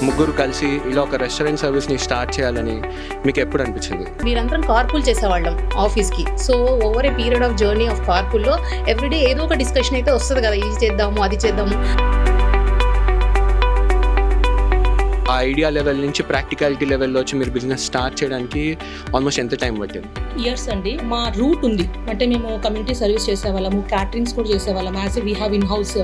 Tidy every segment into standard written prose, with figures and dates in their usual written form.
ముగ్గురు కలిసి ఇలా ఒక రెస్టారెంట్ సర్వీస్ని స్టార్ట్ చేయాలని మీకు ఎప్పుడు అనిపించింది? మీరందరం కార్పూల్ చేసేవాళ్ళం ఆఫీస్కి. So over a period of journey of కార్పూల్లో ఎవ్రీడే ఏదో ఒక డిస్కషన్ అయితే వస్తుంది కదా, ఇది చేద్దాము అది చేద్దాము. ఆ ఐడియా లెవెల్ నుంచి ప్రాక్టికాలిటీ లెవెల్లో వచ్చి మీరు బిజినెస్ స్టార్ట్ చేయడానికి ఆల్మోస్ట్ ఎంత టైం పట్టింది? ఇయర్స్ అండి. మా రూట్ ఉంది అంటే మేము కమ్యూనిటీ సర్వీస్ చేసేవాళ్ళము, క్యాటరింగ్స్ కూడా చేసేవాళ్ళం. As we have in house.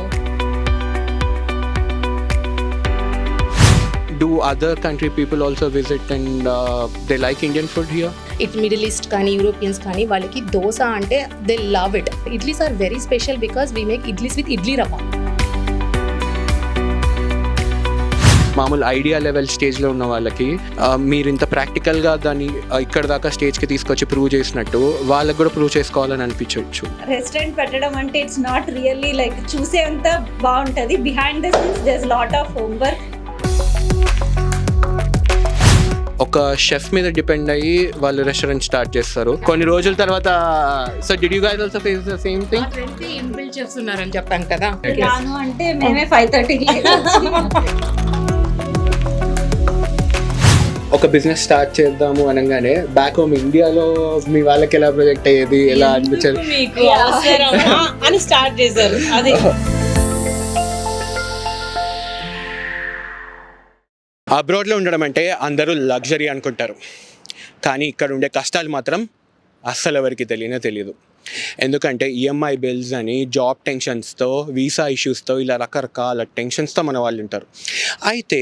Do other country people also visit and they like Indian food here? It Middle East కానీ యూరోపియన్స్ కానీ వాళ్ళకి దోశ అంటే they love it. Idlis are very special because we make idlis with idli rava. మామూలు idea level స్టేజ్లో ఉన్న వాళ్ళకి మీరు ఇంత ప్రాక్టికల్గా దాన్ని ఇక్కడ దాకా స్టేజ్కి తీసుకొచ్చి ప్రూవ్ చేసినట్టు వాళ్ళకి కూడా ప్రూవ్ చేసుకోవాలని అనిపించవచ్చు. రెస్టారెంట్ పెట్టడం అంటే ఇట్స్ నాట్ రియల్లీ లైక్ చూసేంత బాగుంటుంది. Behind the scenes there is lot of homework. ఒక షెఫ్ మీద డిపెండ్ అయ్యి వాళ్ళు రెస్టారెంట్ స్టార్ట్ చేస్తారు. కొన్ని రోజుల తర్వాత so did you guys also face the same thing? Inbuilt chefs ఉన్నారని చెప్పాను కదా. రాను అంటే మేమే 5:30కి ఒక బిజినెస్ స్టార్ట్ చేద్దాము అనగానే బ్యాక్ హోమ్ ఇండియాలో మీ వాళ్ళకి ఎలా ప్రొజెక్ట్ అయ్యేది, ఎలా అనిపించేది? మీకు అవసరమా అని స్టార్ట్ చేశారు. అది అబ్రాడ్లో ఉండడం అంటే అందరూ లగ్జరీ అనుకుంటారు, కానీ ఇక్కడ ఉండే కష్టాలు మాత్రం అస్సలు ఎవరికి తెలియదు. ఎందుకంటే ఈఎంఐ బిల్స్ అని, జాబ్ టెన్షన్స్తో, వీసా ఇష్యూస్తో, ఇలా రకరకాల టెన్షన్స్తో మన వాళ్ళు ఉంటారు. అయితే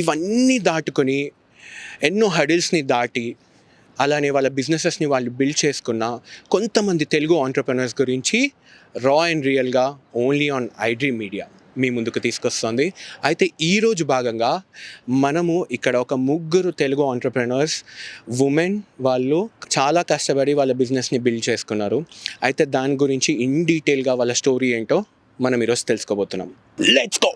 ఇవన్నీ దాటుకొని ఎన్నో హడిల్స్ని దాటి అలానే వాళ్ళ బిజినెసెస్ని వాళ్ళు బిల్డ్ చేసుకున్న కొంతమంది తెలుగు ఆంటర్‌ప్రెన్యూర్స్ గురించి రా అండ్ రియల్గా ఓన్లీ ఆన్ ఐడ్రీమ్ మీడియా మీ ముందుకు తీసుకొస్తుంది. అయితే ఈరోజు భాగంగా మనము ఇక్కడ ఒక ముగ్గురు తెలుగు ఆంటర్‌ప్రెన్యూర్స్ ఉమెన్ వాళ్ళు చాలా కష్టపడి వాళ్ళ బిజినెస్ని బిల్డ్ చేసుకున్నారు. అయితే దాని గురించి ఇన్ డీటెయిల్గా వాళ్ళ స్టోరీ ఏంటో మనం ఈరోజు తెలుసుకోబోతున్నాం. Let's go.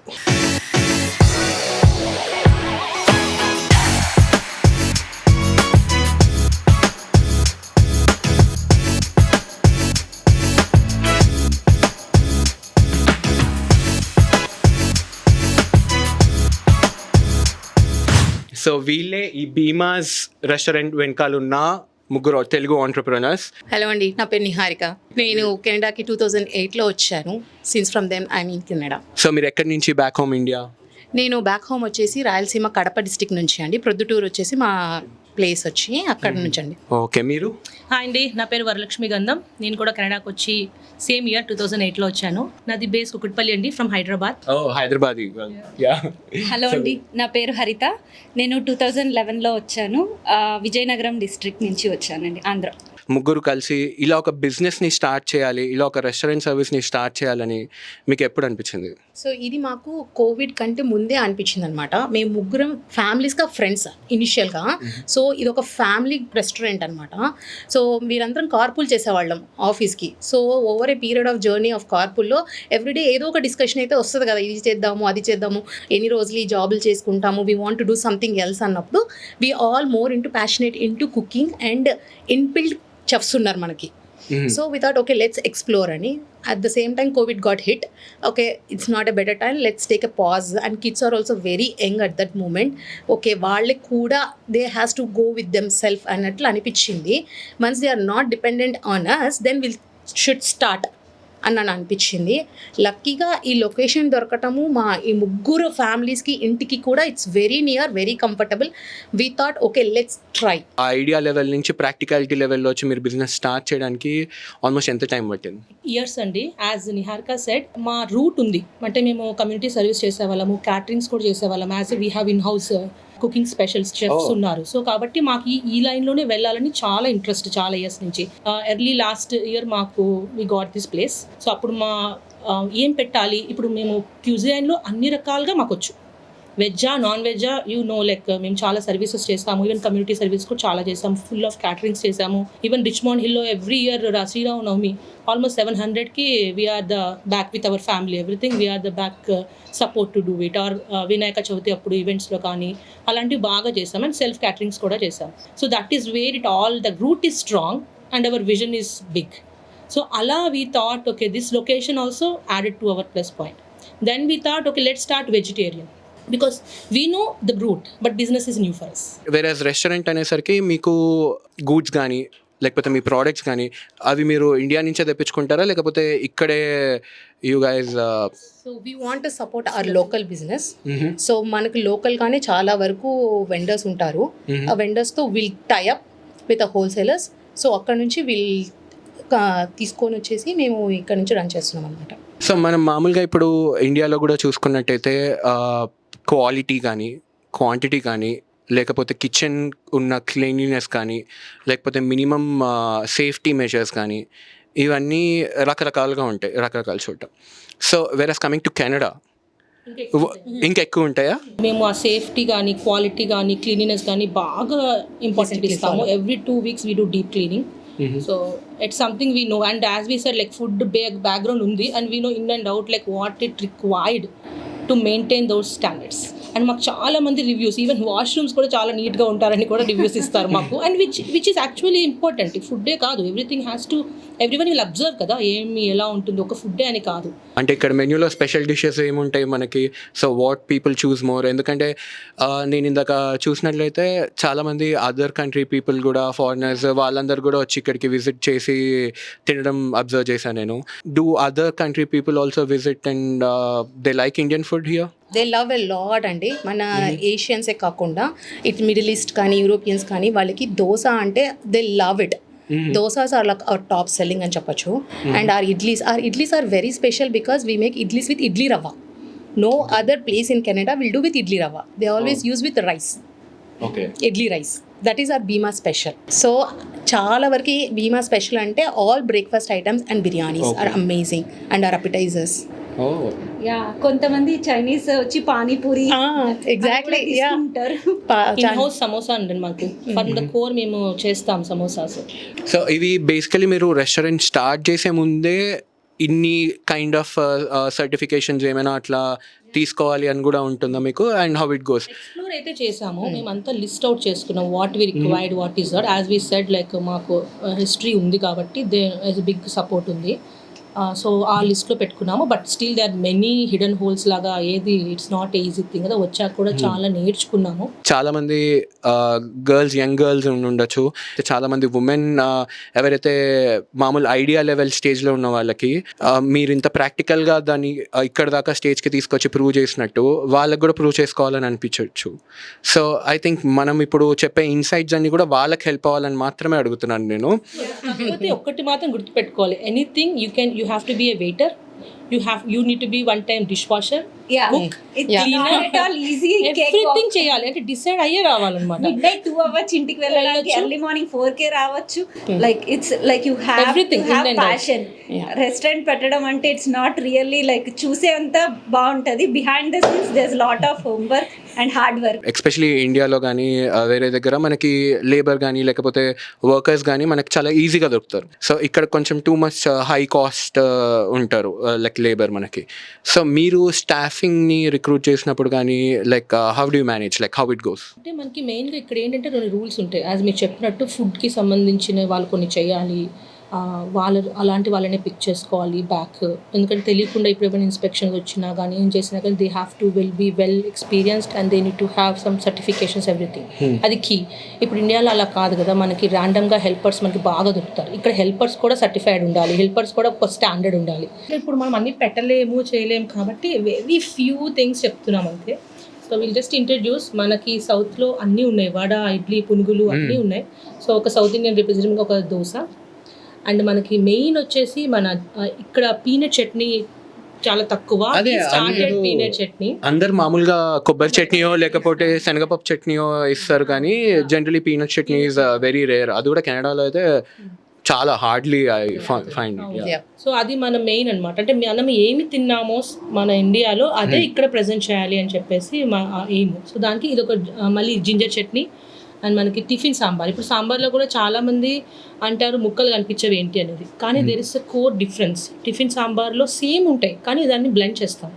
సో వీళ్ళే ఈ భీమాస్ రెస్టారెంట్ వెనకాల ఉన్న ముగ్గురు తెలుగు ఆంటర్‌ప్రెన్యూర్స్. హలో అండి, నా పేరు నిహారిక. నేను కెనడాకి 2008లో వచ్చాను. Since from then I mean Canada. So మీరు ఎక్కడి నుంచి బ్యాక్ హోమ్ ఇండియా? నేను బ్యాక్ హోమ్ వచ్చేసి రాయలసీమ కడప డిస్టిక్ నుంచి అండి. ప్రొద్దుటూరు వచ్చేసి మా ప్లేస్ వచ్చి అక్కడ నుంచి అండి. ఓకే, మీరు? హాయ్ అండి, నా పేరు వరలక్ష్మి గంధం. నేను కూడా కెనడాకి వచ్చి సేమ్ ఇయర్ 2008లో వచ్చాను. నాది బేస్ కుకట్పల్లి అండి, from Hyderabad. Hyderabad. Yeah. Hello అండి, నా పేరు హరిత. నేను 2011లో వచ్చాను. విజయనగరం డిస్ట్రిక్ట్ నుంచి వచ్చానండి, ఆంధ్ర. ముగ్గురు కలిసి ఇలా ఒక బిజినెస్ని స్టార్ట్ చేయాలి, ఇలా ఒక రెస్టారెంట్ సర్వీస్ని స్టార్ట్ చేయాలని మీకు ఎప్పుడు అనిపించింది? సో ఇది మాకు కోవిడ్ కంటే ముందే అనిపించింది అనమాట. మేము ముగ్గురం ఫ్యామిలీస్గా ఫ్రెండ్స్ ఇనిషియల్గా. సో ఇది ఒక ఫ్యామిలీ రెస్టారెంట్ అనమాట. సో మీరందరం కార్పూల్ చేసేవాళ్ళం ఆఫీస్కి. So over a period of journey of కార్పూల్లో ఎవ్రీడే ఏదో ఒక డిస్కషన్ అయితే వస్తుంది కదా, ఇది చేద్దాము అది చేద్దాము, ఎన్ని రోజులు ఈ జాబులు చేసుకుంటాము, we want to do something else అన్నప్పుడు we all more into passionate into cooking and inbuilt chefs ఉన్నారు మనకి. So we thought okay let's explore అని. At the same time Covid got hit. Okay it's not a better time, let's take a pause. And kids are also very young at that moment. Okay వాళ్ళకి కూడా they has to go with them self అన్నట్లు అనిపించింది. Once they are not dependent on us then will should start అని అనిపించింది. లక్కీగా ఈ location దొరకటము మా ఈ ముగ్గురు ఫ్యామిలీస్కి ఇంటికి కూడా it's very near, very comfortable. We thought okay let's try. ఆ ఐడియా లెవెల్ నుంచి ప్రాక్టికాలిటీ లెవెల్లో వచ్చి మీరు బిజినెస్ స్టార్ట్ చేయడానికి ఆల్మోస్ట్ ఎంత టైం పట్టింది? ఇయర్స్ అండి. యాజ్ నిహారిక సెడ్, మా రూట్ ఉంది అంటే మేము కమ్యూనిటీ సర్వీస్ చేసేవాళ్ళము, క్యాటరింగ్స్ కూడా చేసేవాళ్ళం. As we have in house cooking specialist chefs ఉన్నారు. సో కాబట్టి మాకు ఈ లైన్లోనే వెళ్ళాలని చాలా ఇంట్రెస్ట్, చాలా ఇయర్స్ నుంచి. ఎర్లీ లాస్ట్ ఇయర్ మాకు we got this place. So అప్పుడు మా ఏం పెట్టాలి, ఇప్పుడు మేము క్యూజిన్లో అన్ని రకాలుగా మాకు వచ్చు. వెజ్జా నాన్ వెజ్జా లైక్ మేము చాలా సర్వీసెస్ చేస్తాము. ఈవెన్ కమ్యూనిటీ సర్వీస్ కూడా చాలా చేసాము. ఫుల్ ఆఫ్ క్యాటరింగ్స్ చేసాము. ఈవెన్ రిచ్మాండ్ హిల్లో ఎవ్రీ ఇయర్ శ్రీరామనవమి ఆల్మోస్ట్ 700కి we are the back with our family everything we are the back support to do it. Or Vinayaka Chavithi అప్పుడు ఈవెంట్స్లో కానీ అలాంటివి బాగా చేసాం. అండ్ సెల్ఫ్ క్యాటరింగ్స్ కూడా చేసాం. So that is where it all the root is strong and our vision is big. So Allah we thought, okay, this location also added to our plus point. Then we thought, okay, let's start vegetarian because we know the route, but business is new for us. Whereas restaurant అనేసరికి మీకు goods కానీ లేకపోతే మీ products కానీ అవి మీరు India నుంచే తెప్పించుకుంటారా లేకపోతే ఇక్కడే you guys so we want to support our local business. So మనకి లోకల్గానే చాలా వరకు వెండర్స్ ఉంటారు. ఆ వెండర్స్తో will tie up with wholesalers. So అక్కడ నుంచి విల్ తీసుకొని వచ్చేసి మేము ఇక్కడ నుంచి రన్ చేస్తున్నాం అనమాట. సో మనం మామూలుగా ఇప్పుడు ఇండియాలో కూడా చూసుకున్నట్టయితే క్వాలిటీ కానీ క్వాంటిటీ కానీ లేకపోతే కిచెన్ ఉన్న క్లీన్లీనెస్ కానీ లేకపోతే మినిమం సేఫ్టీ మెజర్స్ కానీ ఇవన్నీ రకరకాలుగా ఉంటాయి రకరకాల చోట. సో వేరస్ కమింగ్ టు కెనడా ఇంకా ఎక్కువ ఉంటాయా? మేము ఆ సేఫ్టీ కానీ క్వాలిటీ కానీ క్లీనినెస్ కానీ బాగా ఇంపార్టెంట్ ఇస్తాము. Every 2 weeks we do deep cleaning. So it's something we know, and as we said, like food background undi, and we know in and out like what it required to maintain those standards. And మాకు చాలా మంది reviews even washrooms కూడా చాలా నీట్గా ఉంటారని కూడా reviews ఇస్తారు మాకు. And which is actually important. ఫుడ్డే కాదు, everything has to everyone will observe కదా ఏమి ఎలా ఉంటుంది, ఒక ఫుడ్డే అని కాదు. అంటే ఇక్కడ మెన్యూలో స్పెషల్ డిషెస్ ఏముంటాయి మనకి? So what people choose more? ఎందుకంటే నేను ఇందాక చూసినట్లయితే చాలామంది అదర్ కంట్రీ పీపుల్ కూడా ఫారినర్స్ వాళ్ళందరూ కూడా వచ్చి ఇక్కడికి విజిట్ చేసి తినడం అబ్జర్వ్ చేశాను నేను. Do other country people also visit and they like Indian food here? They love a lot అండి. మన ఏషియన్సే కాకుండా ఇటు మిడిల్ ఈస్ట్ కానీ యూరోపియన్స్ కానీ వాళ్ళకి దోశ అంటే they love it. Dosas are like our top selling అని చెప్పొచ్చు. And our idlis are very special because we make idlis with idli rava. No other place in Canada will do with idli rava. They always use with rice. Okay. Idli rice. That is our Bima special. So చాలా వరకు Bima special అంటే all breakfast items and biryanis are amazing and our appetizers. Yeah కొంతమంది Chinese వచ్చి panipuri exactly in house samosa అండి మాకు. From the core మేము చేస్తాం samosas. So ఇవి బేసికలీ మీరు రెస్టారెంట్ స్టార్ట్ చేసే ముందే ఇన్ని కైండ్ ఆఫ్ సర్టిఫికేషన్స్ ఏమైనా అట్లా తీసుకోవాలి అని కూడా ఉంటుందా మీకు? And how it goes? Explore అయితే చేసాము మేము, అంతా లిస్ట్ అవుట్ చేసుకున్నాం what we required, what is that. As we said like మాకు హిస్టరీ ఉంది కాబట్టి దే బిగ్ సపోర్ట్ ఉంది. సో ఆ లిస్ట్లో పెట్టుకున్నాము. But still they are many hidden holes లాగా. ఏది ఇట్స్ నాట్ ఈజీ థింగ్ కదా, వచ్చాక కూడా చాలా నేర్చుకున్నాము. చాలా మంది గర్ల్స్, యంగ్ గర్ల్స్ ఉండొచ్చు, చాలా మంది ఉమెన్ ఎవరైతే మామూలు ఐడియా లెవెల్ స్టేజ్లో ఉన్న వాళ్ళకి మీరు ఇంత ప్రాక్టికల్గా దాన్ని ఇక్కడ దాకా స్టేజ్కి తీసుకొచ్చి ప్రూవ్ చేసినట్టు వాళ్ళకి కూడా ప్రూవ్ చేసుకోవాలని అనిపించవచ్చు. సో ఐ థింక్ మనం ఇప్పుడు చెప్పే ఇన్సైట్స్ అన్ని కూడా వాళ్ళకి హెల్ప్ అవ్వాలని మాత్రమే అడుగుతున్నాను నేను. కాకపోతే ఒక్కటి మాత్రం గుర్తుపెట్టుకోవాలి, anything you have to be a waiter, you need to be one time dishwasher, cook, cleaner, Not at all easy. everything చేయాలి. అంటే డిసైడ్ అయ్యే రావాలన్నమాట. Midnight 2 అవ్వచ్చు, ఇంటికి వెళ్ళడానికి ఎర్లీ మార్నింగ్ 4 రావచ్చు. Like it's like you have Everything, to have in and out. Passion. Restaurant పెట్టడం అంటే ఇట్స్ నాట్ రియల్లీ లైక్ చూసేంత బాగుంటది. Behind the scenes there is lot of homework and hard work. Especially ఇండియాలో కానీ వేరే దగ్గర మనకి లేబర్ కానీ లేకపోతే వర్కర్స్ కానీ మనకి చాలా ఈజీగా దొరుకుతారు. సో ఇక్కడ కొంచెం టూ మచ్ హై కాస్ట్ ఉంటారు లైక్ లేబర్ మనకి. సో మీరు స్టాఫింగ్ని రిక్రూట్ చేసినప్పుడు కానీ like how do you manage, like how it goes? అంటే మనకి మెయిన్గా ఇక్కడ ఏంటంటే 2 రూల్స్ ఉంటాయి. యాజ్ మీరు చెప్పినట్టు ఫుడ్కి సంబంధించిన వాళ్ళు కొన్ని చేయాలి, అలాంటి వాళ్ళనే పిక్ చేసుకోవాలి బ్యాక్. ఎందుకంటే తెలియకుండా ఇప్పుడు ఏమైనా ఇన్స్పెక్షన్స్ వచ్చినా కానీ ఏం చేసినా కానీ they have to be well experienced and they need to have some certifications everything. అది కీ. ఇప్పుడు ఇండియాలో అలా కాదు కదా, మనకి ర్యాండమ్గా హెల్పర్స్ మనకి బాగా దొరుకుతారు. ఇక్కడ హెల్పర్స్ కూడా సర్టిఫైడ్ ఉండాలి, హెల్పర్స్ కూడా ఒక స్టాండర్డ్ ఉండాలి. ఇప్పుడు మనం అన్ని పెట్టలేము చేయలేము కాబట్టి వెరీ ఫ్యూ థింగ్స్ చెప్తున్నాం అంతే. So will just introduce. మనకి సౌత్లో అన్నీ ఉన్నాయి, వడ, ఇడ్లీ, పునుగులు అన్నీ ఉన్నాయి. సో ఒక సౌత్ ఇండియన్ రిప్రజెంటేటివ్గా ఒక దోశ. అండ్ మనకి మెయిన్ వచ్చేసి మన ఇక్కడ పీనట్ చట్నీ చాలా తక్కువ. Started peanut chutney. అందరు మామూలుగా కొబ్బరి చట్నీయో లేకపోతే శనగపప్పు చట్నీయో ఇస్తారు కానీ generally peanut chutney is very rare. అది కూడా కెనడాలో అయితే చాలా hardly I find Yeah. So అది మన మెయిన్ అనమాట. అంటే మనం ఏమి తిన్నామో మన ఇండియాలో అదే ఇక్కడ ప్రజెంట్ చేయాలి అని చెప్పేసి మా ఎయిమ్. సో దానికి ఇది ఒక మళ్ళీ జింజర్ చట్నీ అండ్ మనకి టిఫిన్ సాంబార్. ఇప్పుడు సాంబార్లో కూడా చాలామంది అంటారు ముక్కలు కనిపించవి ఏంటి అనేది, కానీ there is a core difference. Tiffin సాంబార్లో సేమ్ ఉంటాయి కానీ దాన్ని బ్లెండ్ చేస్తాం.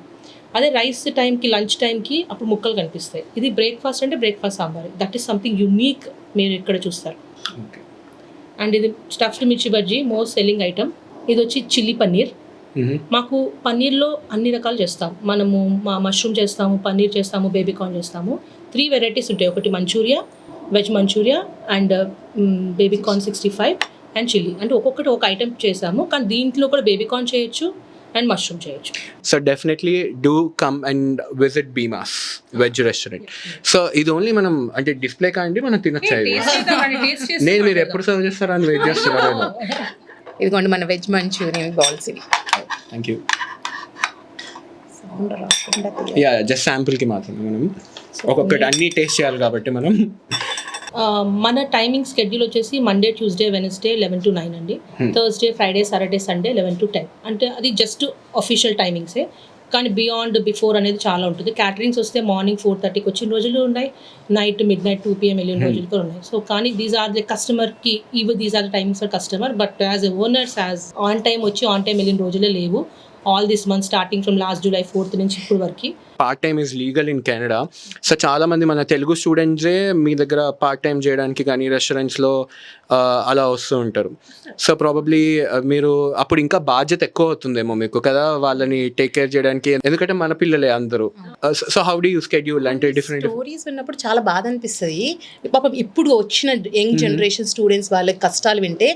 అదే రైస్ టైంకి లంచ్ టైంకి అప్పుడు ముక్కలు కనిపిస్తాయి. ఇది బ్రేక్ఫాస్ట్ అంటే breakfast sambar. That is something unique మీరు ఇక్కడ చూస్తారు. అండ్ ఇది స్టఫ్డ్ మిర్చి బజ్జీ, మోస్ట్ సెల్లింగ్ ఐటమ్. ఇది వచ్చి చిల్లీ పన్నీర్. మాకు పన్నీర్లో అన్ని రకాలు చేస్తాం. మనము మష్రూమ్ చేస్తాము, పన్నీర్ చేస్తాము, బేబీకార్న్ చేస్తాము. 3 వెరైటీస్ ఉంటాయి. ఒకటి Manchuria, veg Manchuria and baby corn 65 and chilli. అంటే ఒక్కొక్కటి ఒక ఐటెం చేసాము, కానీ దీంట్లో కూడా బేబీకార్న్ చేయొచ్చు అండ్ మష్రూమ్ చేయొచ్చు. So definitely do come and visit బీమాస్ veg restaurant. So ఇది ఓన్లీ మనం అంటే డిస్ప్లే కాండి మనం తినొచ్చు. నేను మీరు ఎప్పుడు సర్వ్ చేస్తారా అని వెయిట్ చేస్తున్నాను. ఇదిగోండి మన వెజ్ మంచూరియన్ బాల్స్ ఇవి. Thank you. యా జస్ట్ శాంపుల్కి మాత్రమే మనం ఒక్కొక్కటి అన్నీ టేస్ట్ చేయాలి కాబట్టి మనం. మన టైమింగ్ షెడ్యూల్ వచ్చేసి మండే, ట్యూస్డే, వెనస్డే 11 to 9 అండి. Thursday, Friday, Saturday, Sunday 11 to 10. అంటే అది జస్ట్ అఫీషియల్ టైమింగ్సే, కానీ బిఫోర్ అనేది చాలా ఉంటుంది. క్యాటరింగ్స్ వస్తే మార్నింగ్ 4:30కి వచ్చిన రోజులు ఉన్నాయి, నైట్ midnight 2 PM వెళ్ళిన రోజులు కూడా ఉన్నాయి. సో కానీ దీస్ ఆర్ ది కస్టమర్కి these are the timings for customer. But as a owners as on time వచ్చి ఆన్ టైం వెళ్ళిన రోజులే లేవు. All this month starting from last July 4th నుంచి ఇప్పుడు వరకు. Part time is legal in Canada. So చాలామంది మన తెలుగు స్టూడెంట్సే మీ దగ్గర పార్ట్ టైం చేయడానికి కానీ రెస్టారెంట్స్లో అలా వస్తూ ఉంటారు. సో ప్రాబబ్లీ మీరు అప్పుడు ఇంకా బాధ్యత ఎక్కువ అవుతుందేమో మీకు కదా వాళ్ళని టేక్ కేర్ చేయడానికి, ఎందుకంటే మన పిల్లలే అందరూ. So how do you schedule అంటే డిఫరెంట్ స్టోరీస్ విన్నప్పుడు చాలా బాధ అనిపిస్తుంది. పాపం ఇప్పుడు వచ్చిన యంగ్ జనరేషన్ స్టూడెంట్స్ వాళ్ళకి కష్టాలు వింటే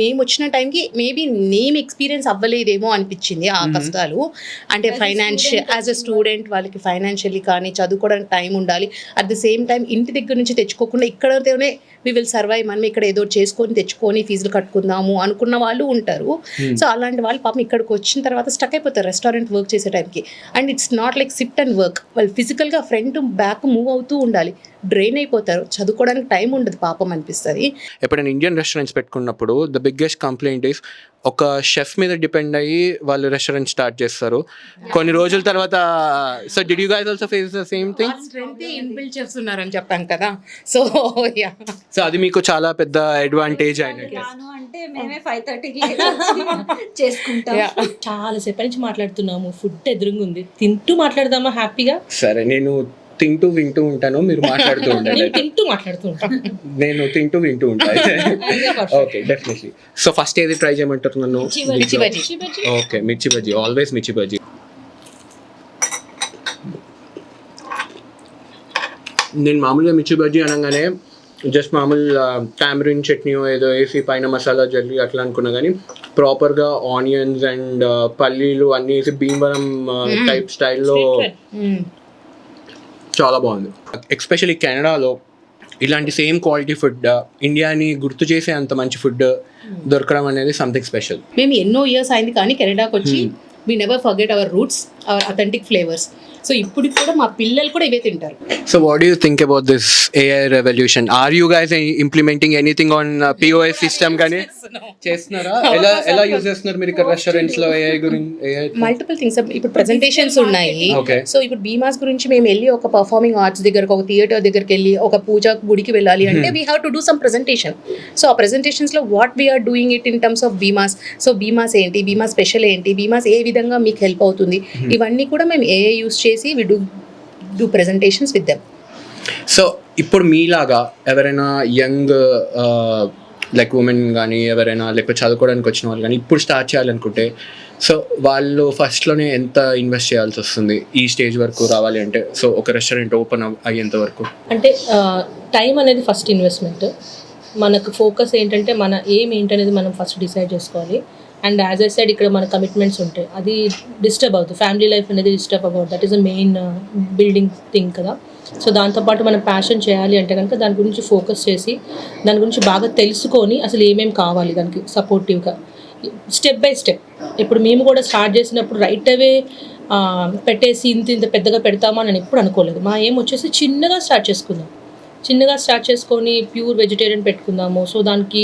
మేము వచ్చిన టైంకి మేబీ నేమ్ ఎక్స్పీరియన్స్ అవ్వలేదేమో అనిపించింది ఆ కష్టాలు. అంటే ఫైనాన్షియల్ యాజ్ అ స్టూడెంట్ వాళ్ళకి ఫైనాన్షియల్లీ కానీ చదువుకోవడానికి టైం ఉండాలి. అట్ ద సేమ్ టైం ఇంటి దగ్గర నుంచి తెచ్చుకోకుండా ఇక్కడతోనే వి విల్ సర్వైవ్, మనం ఇక్కడ ఏదో చేసుకొని తెచ్చుకొని ఫీజులు కట్టుకుందాము అనుకున్న వాళ్ళు ఉంటారు. సో అలాంటి వాళ్ళు పాపం ఇక్కడికి వచ్చిన తర్వాత స్టక్ అయిపోతారు రెస్టారెంట్ వర్క్ చేసే టైంకి. And it's not like SIT and work, వాళ్ళు ఫిజికల్గా ఫ్రంట్ బ్యాక్ మూవ్ అవుతూ ఉండాలి. డ్రైన్ అయిపోతారు, చదువుకోవడానికి టైం ఉండదు పాపం అనిపిస్తుంది. ఎప్పుడైనా ఇండియన్ రెస్టారెంట్స్ పెట్టుకున్నప్పుడు ద బిగ్గెస్ట్ కంప్లైంట్ ఈస్ ఒక షెఫ్ మీద డిపెండ్ అయ్యి వాళ్ళు రెస్టారెంట్ స్టార్ట్ చేస్తారు. కొన్ని రోజుల తర్వాత so did you guys also face the same thing? Strength inbuilt చేస్తున్నారని చెప్పాను కదా. సో యా, సో అది మీకు చాలా పెద్ద అడ్వాంటేజ్ అయినట్టు. అంటే మేమే 5:30కి చేసుకుంటాం. చాలా సేపటి నుంచి మాట్లాడుతున్నాము, ఫుడ్ ఎదురుగా ఉంది, తింటూ మాట్లాడదామా హ్యాపీగా? సరే, నేను తింటూ వింటూ ఉంటాను, మీరు మాట్లాడుతూ ఉండండి. నేను తింటూ మాట్లాడుతూ ఉంటాను. నేను తింటూ వింటూ ఉంటాను. Okay, definitely. సో ఫస్ట్ ఏది ట్రై చేయమంటారు నన్ను? మిర్చి బజ్జీ. ఓకే, మిర్చి బజ్జీ, ఆల్వేస్ మిర్చి బజ్జీ. నేను మామూలుగా మిర్చి బజ్జీ అనగానే జస్ట్ మామూలు టామరిన్ చట్నీ ఏదో వేసి పైన మసాలా జల్లి అట్లా అనుకున్నా, కానీ ప్రాపర్గా ఆనియన్స్ అండ్ పల్లీలు అన్నీ వేసి భీమవరం టైప్ స్టైల్లో చాలా బాగుంది. ఎస్పెషల్లీ కెనడాలో ఇలాంటి సేమ్ క్వాలిటీ ఫుడ్, ఇండియాని గుర్తు చేసే అంత మంచి ఫుడ్ దొరకడం అనేది సంథింగ్ స్పెషల్. మేము ఎన్నో ఇయర్స్ అయింది కానీ కెనడాకి వచ్చి we never forget our roots, our authentic flavors. So ఇప్పుడు కూడా మా పిల్లలు కూడా ఇవే తింటారు. So what do you think about this AI revolution? Are you guys implementing anything on POS system కానీ చేస్తున్నారా? ఎలా యూజ్ చేస్తున్నారు మీరు ఇక్కడ రెస్టారెంట్స్ లో AI గురించి? Multiple things. ఇప్పుడు ప్రెజెంటేషన్స్ ఉన్నాయి. Okay. సో ఇప్పుడు బీమాస్ గురించి మేము వెళ్ళి ఒక పర్ఫార్మింగ్ ఆర్ట్స్ దగ్గరకు, ఒక థియేటర్ దగ్గరికి వెళ్ళి, ఒక పూజ గుడికి వెళ్ళాలి అంటే we have to do some presentation. So ఆ ప్రెజెంటేషన్స్లో what we are doing it in terms of Bhimas. So Bhimas ఏంటి, బీమాస్ స్పెషల్ ఏంటి, బీమాస్ ఏ విధంగా మీకు హెల్ప్ అవుతుంది, ఇవన్నీ కూడా మేము AI యూస్ చేసి we do presentations with them. So ఇప్పుడు మీలాగా ఎవరైనా యంగ్ లైక్ ఉమెన్ కానీ ఎవరైనా లేకపోతే చదువుకోవడానికి వచ్చిన వాళ్ళు కానీ ఇప్పుడు స్టార్ట్ చేయాలనుకుంటే, సో వాళ్ళు ఫస్ట్లోనే ఎంత ఇన్వెస్ట్ చేయాల్సి వస్తుంది ఈ స్టేజ్ వరకు రావాలి అంటే? సో ఒక రెస్టారెంట్ ఓపెన్ అయ్యేంత వరకు అంటే టైం అనేది ఫస్ట్ ఇన్వెస్ట్మెంట్. మనకు ఫోకస్ ఏంటంటే మన ఎయిమ్ ఏంటనేది మనం ఫస్ట్ డిసైడ్ చేసుకోవాలి. అండ్ యాజ్ ఐ సైడ్ ఇక్కడ మన కమిట్మెంట్స్ ఉంటాయి, అది డిస్టర్బ్ అవుతుంది. ఫ్యామిలీ లైఫ్ అనేది డిస్టర్బ్ అవ్వదు. That is a main building thing కదా. సో దాంతోపాటు మనం ప్యాషన్ చేయాలి అంటే కనుక దాని గురించి ఫోకస్ చేసి దాని గురించి బాగా తెలుసుకొని అసలు ఏమేమి కావాలి దానికి సపోర్టివ్గా స్టెప్ బై స్టెప్. ఇప్పుడు మేము కూడా స్టార్ట్ చేసినప్పుడు రైట్ అవే పెట్టేసి ఇంత పెద్దగా పెడతామా అని ఎప్పుడు అనుకోలేదు. మా ఏం వచ్చేసి చిన్నగా స్టార్ట్ చేసుకుందాం, చిన్నగా స్టార్ట్ చేసుకొని ప్యూర్ వెజిటేరియన్ పెట్టుకుందాము, సో దానికి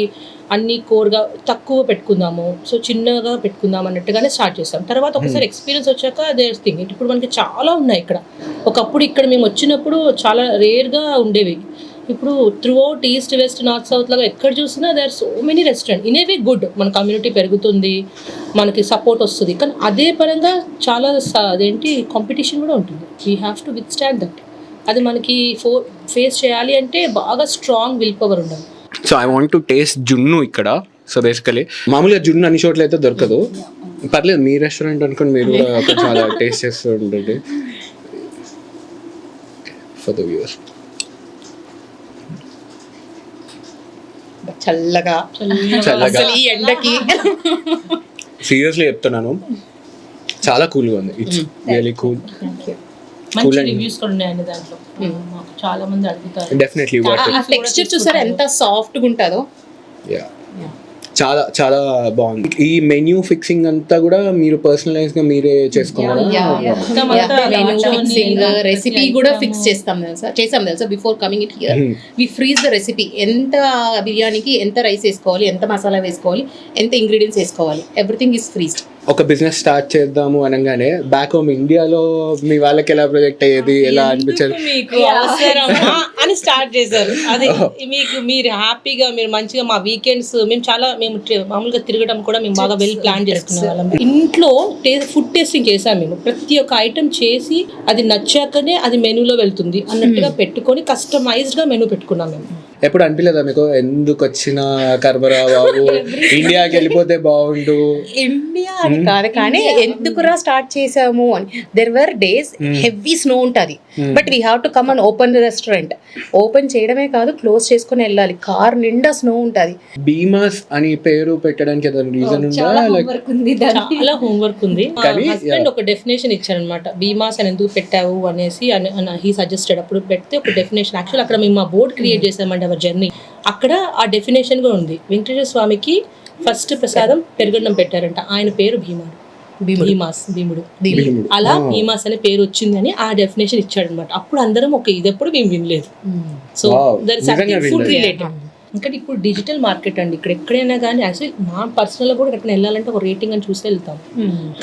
అన్ని కోర్గా తక్కువ పెట్టుకుందాము, సో చిన్నగా పెట్టుకుందాం అన్నట్టుగానే స్టార్ట్ చేస్తాం. తర్వాత ఒకసారి ఎక్స్పీరియన్స్ వచ్చాక దేర్ థింగ్ ఇప్పుడు మనకి చాలా ఉన్నాయి ఇక్కడ. ఒకప్పుడు ఇక్కడ మేము వచ్చినప్పుడు చాలా రేర్గా ఉండేవి. ఇప్పుడు throughout east west north south లాగా ఎక్కడ చూసినా they are so many restaurant. In a way good, మన కమ్యూనిటీ పెరుగుతుంది, మనకి సపోర్ట్ వస్తుంది. కానీ అదే పరంగా చాలా అదేంటి కాంపిటీషన్ కూడా ఉంటుంది. We have to with stand that. అది మనకి ఫేస్ చేయాలి అంటే బాగా స్ట్రాంగ్ విల్ పవర్ ఉండాలి. So I want to taste జున్ను ఇక్కడ. సో బేసికలీ మామూలుగా జున్ను అన్ని చోట్ల అయితే దొరకదు. పర్లేదు, మీ రెస్టారెంట్ అనుకుని మీరు కూడా కొంచెం అలా టేస్ట్ చేస్తూ ఉండండి ఫర్ ద వ్యూవర్స్. చల్లగా చల్లగా అసలు ఈ ఎండకి సీరియస్లీ చెప్తున్నాను, చాలా కూల్గా ఉంది. It's really cool. మంచి రివ్యూస్ కూడా ఉన్నాయండి దాంట్లో. మాకు చాలా మంది అడుగుతారు. డెఫినెట్లీ ఆ టెక్స్చర్ చూసారా ఎంత సాఫ్ట్గా ఉంటుందో. చాలా చాలా బాగుంది. ఈ మెన్యూ ఫిక్సింగ్ అంతా కూడా మీరు పర్సనలైజ్ గా మీరే చేసుకున్నారా? రెసిపీ కూడా ఫిక్స్ చేస్తాం తెలుసా before coming it here. We freeze the recipe. ఎంత బిర్యానీకి ఎంత రైస్ వేసుకోవాలి, ఎంత మసాలా వేసుకోవాలి, ఎంత ఇంగ్రీడియంట్స్ వేసుకోవాలి, ఎవ్రీథింగ్ ఈస్ ఫ్రీజ్డ్. ఒక బిజినెస్ స్టార్ట్ చేద్దాము అనగానే బ్యాక్ హోమ్ ఇండియాలో మీ వాళ్ళకి ఎలా ప్రొజెక్ట్ అయ్యేది, ఎలా అనిపించేది? మీకు అవసరమా అని స్టార్ట్ చేశారు. అది మీకు మీరు హ్యాపీగా మీరు మంచిగా మా వీకెండ్స్ మేము మామూలుగా తిరగడం కూడా మేము బాగా వెల్ ప్లాన్ చేసుకునే వాళ్ళం. ఇంట్లో ఫుడ్ టేస్టింగ్ చేసాం మేము. ప్రతి ఒక్క ఐటమ్ చేసి అది నచ్చాకనే అది మెనూలో వెళ్తుంది అన్నట్టుగా పెట్టుకొని కస్టమైజ్డ్ గా మెనూ పెట్టుకున్నాం మేము. ఎప్పుడు అనిపించలేదా మీకు ఎందుకు వచ్చిన కర్బరా బాబు, ఇండియాకి వెళ్ళిపోతే బాగుండు? ఇండియా అని కాదు కానీ ఎందుకురా స్టార్ట్ చేసాము అని. There were days heavy snow ఉంటుంది, but we have to come and open restaurant. Open చేయడమే కాదు, క్లోజ్ చేసుకుని వెళ్ళాలి. కార్ నిండా స్నో ఉంటుంది. బీమాస్ అని పేరు పెట్టడానికి ఏదైనా రీజన్ ఉందా? చాలా హోంవర్క్ ఉంది. హస్బెండ్ ఒక డెఫినేషన్ ఇచ్చారనమాట, బీమాస్ అని ఎందుకు పెట్టావు అనేసి. He suggested. అప్పుడు పెడితే ఒక డెఫినేషన్. యాక్చువల్ అక్కడ మేము మా బోర్డ్ క్రియేట్ చేసామండి అవర్ జర్నీ. అక్కడ ఆ డెఫినేషన్ కూడా ఉంది. వెంకటేశ్వర స్వామికి ఫస్ట్ ప్రసాదం పెరుగన్నం పెట్టారంట. ఆయన పేరు భీముడు. అలా భీమాస్ అనే పేరు వచ్చిందని ఆ డెఫినేషన్ ఇచ్చాడనమాట. అప్పుడు అందరం ఇది ఎప్పుడు మేము వినలేదు. So there food related. ఇంకా ఇప్పుడు డిజిటల్ మార్కెట్ అండి. ఇక్కడ ఎక్కడైనా కానీ యాక్చువల్లీ మా పర్సనల్గా కూడా ఎక్కడ వెళ్ళాలంటే ఒక రేటింగ్ అని చూసి వెళ్తాం.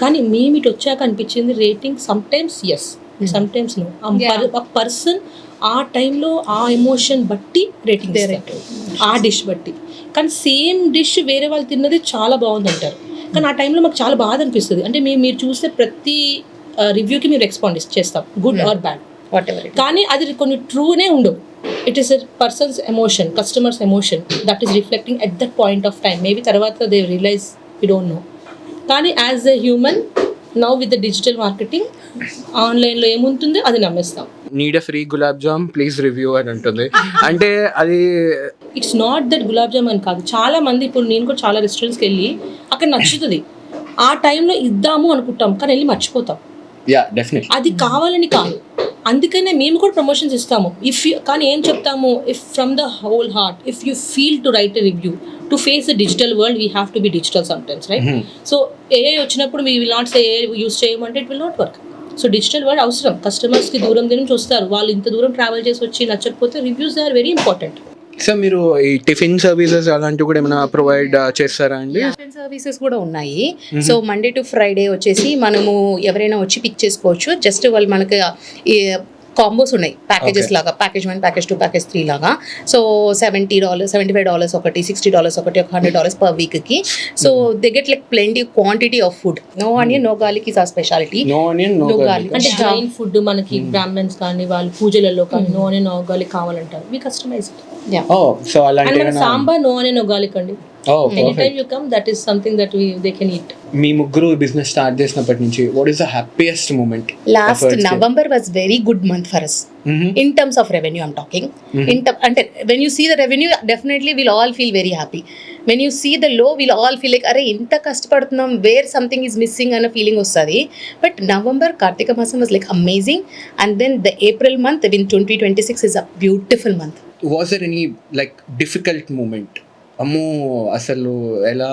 కానీ మేము ఇటు వచ్చాక అనిపించింది rating sometimes yes, sometimes no. ఆ పర్సన్ ఆ టైంలో ఆ ఎమోషన్ బట్టి రేటింగ్ ఇస్తారు, ఆ డిష్ బట్టి. కానీ సేమ్ డిష్ వేరే వాళ్ళు తిన్నది చాలా బాగుంది అంటారు. కానీ ఆ టైంలో మాకు చాలా బాధ అనిపిస్తుంది. అంటే మీరు చూస్తే ప్రతి రివ్యూకి మేము రెస్పాండ్ చేస్తాం, good or bad whatever. కానీ అది కొన్ని ట్రూనే ఉండవు. It is a person's emotion, customers emotion that is reflecting at that point of time. Maybe తర్వాత they realise we don't know. కానీ as a human now with the digital marketing ఆన్లైన్లో ఏముంటుందో అది నమ్మేస్తాం. Need a free gulab jam please review అని ఉంటుంది. అంటే అది it's not that gulab jam అని కాదు. చాలా మంది ఇప్పుడు నేను కూడా చాలా రెస్టారెంట్స్కి వెళ్ళి అక్కడ నచ్చుతుంది, ఆ టైంలో ఇద్దాము అనుకుంటాం కానీ వెళ్ళి మర్చిపోతాం. అది కావాలని కాదు, అందుకనే మేము కూడా ప్రమోషన్స్ ఇస్తాము. కానీ ఏం చెప్తాము, if from the whole heart if you feel to write a review to face the digital world we have to be digital sometimes, right? So AI వచ్చినప్పుడు we will not say AI use చేయమంటే it will not work. So digital world అవసరం. కస్టమర్స్కి దూరం నుంచి వస్తారు, వాళ్ళు ఇంత దూరం ట్రావెల్ చేసి వచ్చి నచ్చకపోతే reviews are very important. Sir మీరు ఈ టిఫిన్ సర్వీసెస్ అలాంటివి కూడా ఏమైనా ప్రొవైడ్ చేస్తారా అండి? టిఫిన్ సర్వీసెస్ కూడా ఉన్నాయి. సో మండే టు ఫ్రైడే వచ్చేసి మనము ఎవరైనా వచ్చి పిక్ చేసుకోవచ్చు. జస్ట్ వాళ్ళు మనకి కాంబోస్ ఉన్నాయి, ప్యాకేజెస్ లాగా, ప్యాకేజ్ 1, ప్యాకేజ్ 2, ప్యాకేజ్ 3 లాగా. సో $70, $75 ఒకటి, $60 ఒకటి, $100 పర్ వీక్కి. So they get like plenty quantity of food. No onion no garlic is a speciality. No onion no garlic అంటే జైన్ ఫుడ్ మనకి బ్రాహ్మణ్స్ కానీ వాళ్ళు పూజలలో కానీ నో ఆనియన్ నో గార్లిక్ కావాలంటారు. వి కస్టమైజ్. సో అలాంటి sambar no onion no garlic అండి. Anytime you come, that is something that they can eat. మీ ముగ్గురు business start చేసినప్పటి నుంచి what is the happiest moment? Last November was very good month for us. In terms of revenue I'm talking. And when you see the revenue, definitely we'll all feel very happy. When you see the low, we'll all feel like, arey inta kashtapadutunnam, where something is missing ana feeling ostadi. But November Kartika Masam was like amazing, and then the April month in 2026 is a beautiful month. Was there any like difficult moment? అమ్మో అసలు ఎలా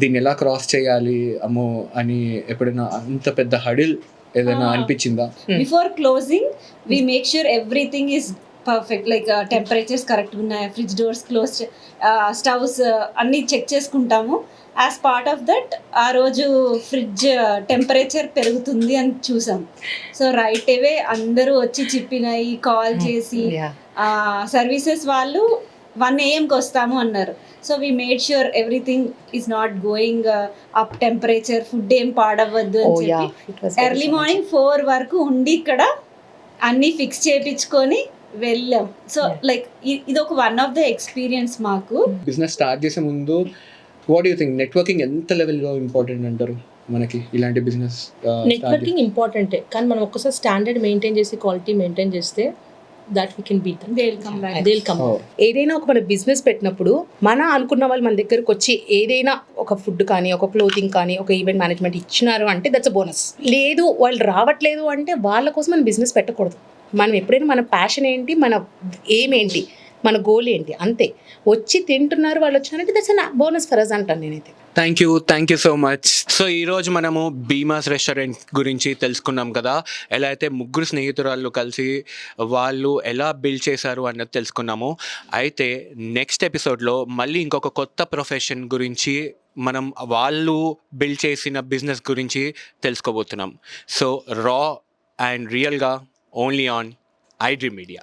దీన్ని ఎలా cross చేయాలి అమ్మో అని ఎప్పుడైనా అంత పెద్ద హడిల్ ఏదైనా అనిపించిందా? Before closing we make sure everything is perfect, like temperatures కరెక్ట్గా ఉన్నాయా, ఫ్రిడ్జ్ డోర్స్ క్లోజ్, స్టవ్స్ అన్నీ చెక్ చేసుకుంటాము. యాజ్ పార్ట్ ఆఫ్ దట్ ఆ రోజు ఫ్రిడ్జ్ టెంపరేచర్ పెరుగుతుంది అని చూసాం. సో రైట్ అవే అందరూ వచ్చి చెప్పినాయి, కాల్ చేసి సర్వీసెస్ వాళ్ళు 1 AM వస్తాము అన్నారు. So we made sure everything is not going up temperature, food ఏం పాడవద్దు అని చెప్పి ఎర్లీ మార్నింగ్ 4 వరకు ఉండి ఇక్కడ అన్నీ ఫిక్స్ చేయించుకొని వెళ్ళాం. సో లైక్ ఇది ఒక వన్ ఆఫ్ ద ఎక్స్పీరియన్స్ మాకు. బిజినెస్ స్టార్ట్ చేసే ముందు వాట్ యూ థింక్ నెట్వర్కింగ్ ఎంత లెవెల్గా ఇంపార్టెంట్ అంటారు మనకి ఇలాంటి బిజినెస్? నెట్వర్కింగ్ ఇంపార్టెంటే, కానీ మనం ఒక్కసారి స్టాండర్డ్ మెయింటైన్ చేసి క్వాలిటీ మెయింటైన్ చేస్తే that we can beat them. They will come. ఏదైనా ఒక మన బిజినెస్ పెట్టినప్పుడు మన అనుకున్న వాళ్ళు మన దగ్గరకు వచ్చి ఏదైనా ఒక ఫుడ్ కానీ, ఒక క్లోతింగ్ కానీ, ఒక ఈవెంట్ మేనేజ్మెంట్ ఇచ్చినారు అంటే దట్స్ అ బోనస్. లేదు వాళ్ళు రావట్లేదు అంటే వాళ్ళ కోసం మనం బిజినెస్ పెట్టకూడదు. మనం ఎప్పుడైనా మన ప్యాషన్ ఏంటి, మన ఎయిమ్ ఏంటి, మన గోల్ ఏంటి, అంతే. వచ్చి తింటున్నారు వాళ్ళు వచ్చినారంటే that's a bonus for us అంటాను నేనైతే. Thank you so much. So ఈరోజు మనము భీమాస్ రెస్టారెంట్ గురించి తెలుసుకున్నాం కదా. ఎలా అయితే ముగ్గురు స్నేహితురాళ్ళు కలిసి వాళ్ళు ఎలా బిల్డ్ చేశారు అన్నది తెలుసుకున్నాము. అయితే నెక్స్ట్ ఎపిసోడ్లో మళ్ళీ ఇంకొక కొత్త ప్రొఫెషన్ గురించి మనం వాళ్ళు బిల్డ్ చేసిన బిజినెస్ గురించి తెలుసుకోబోతున్నాం. సో రా అండ్ రియల్గా ఓన్లీ ఆన్ iDream Media.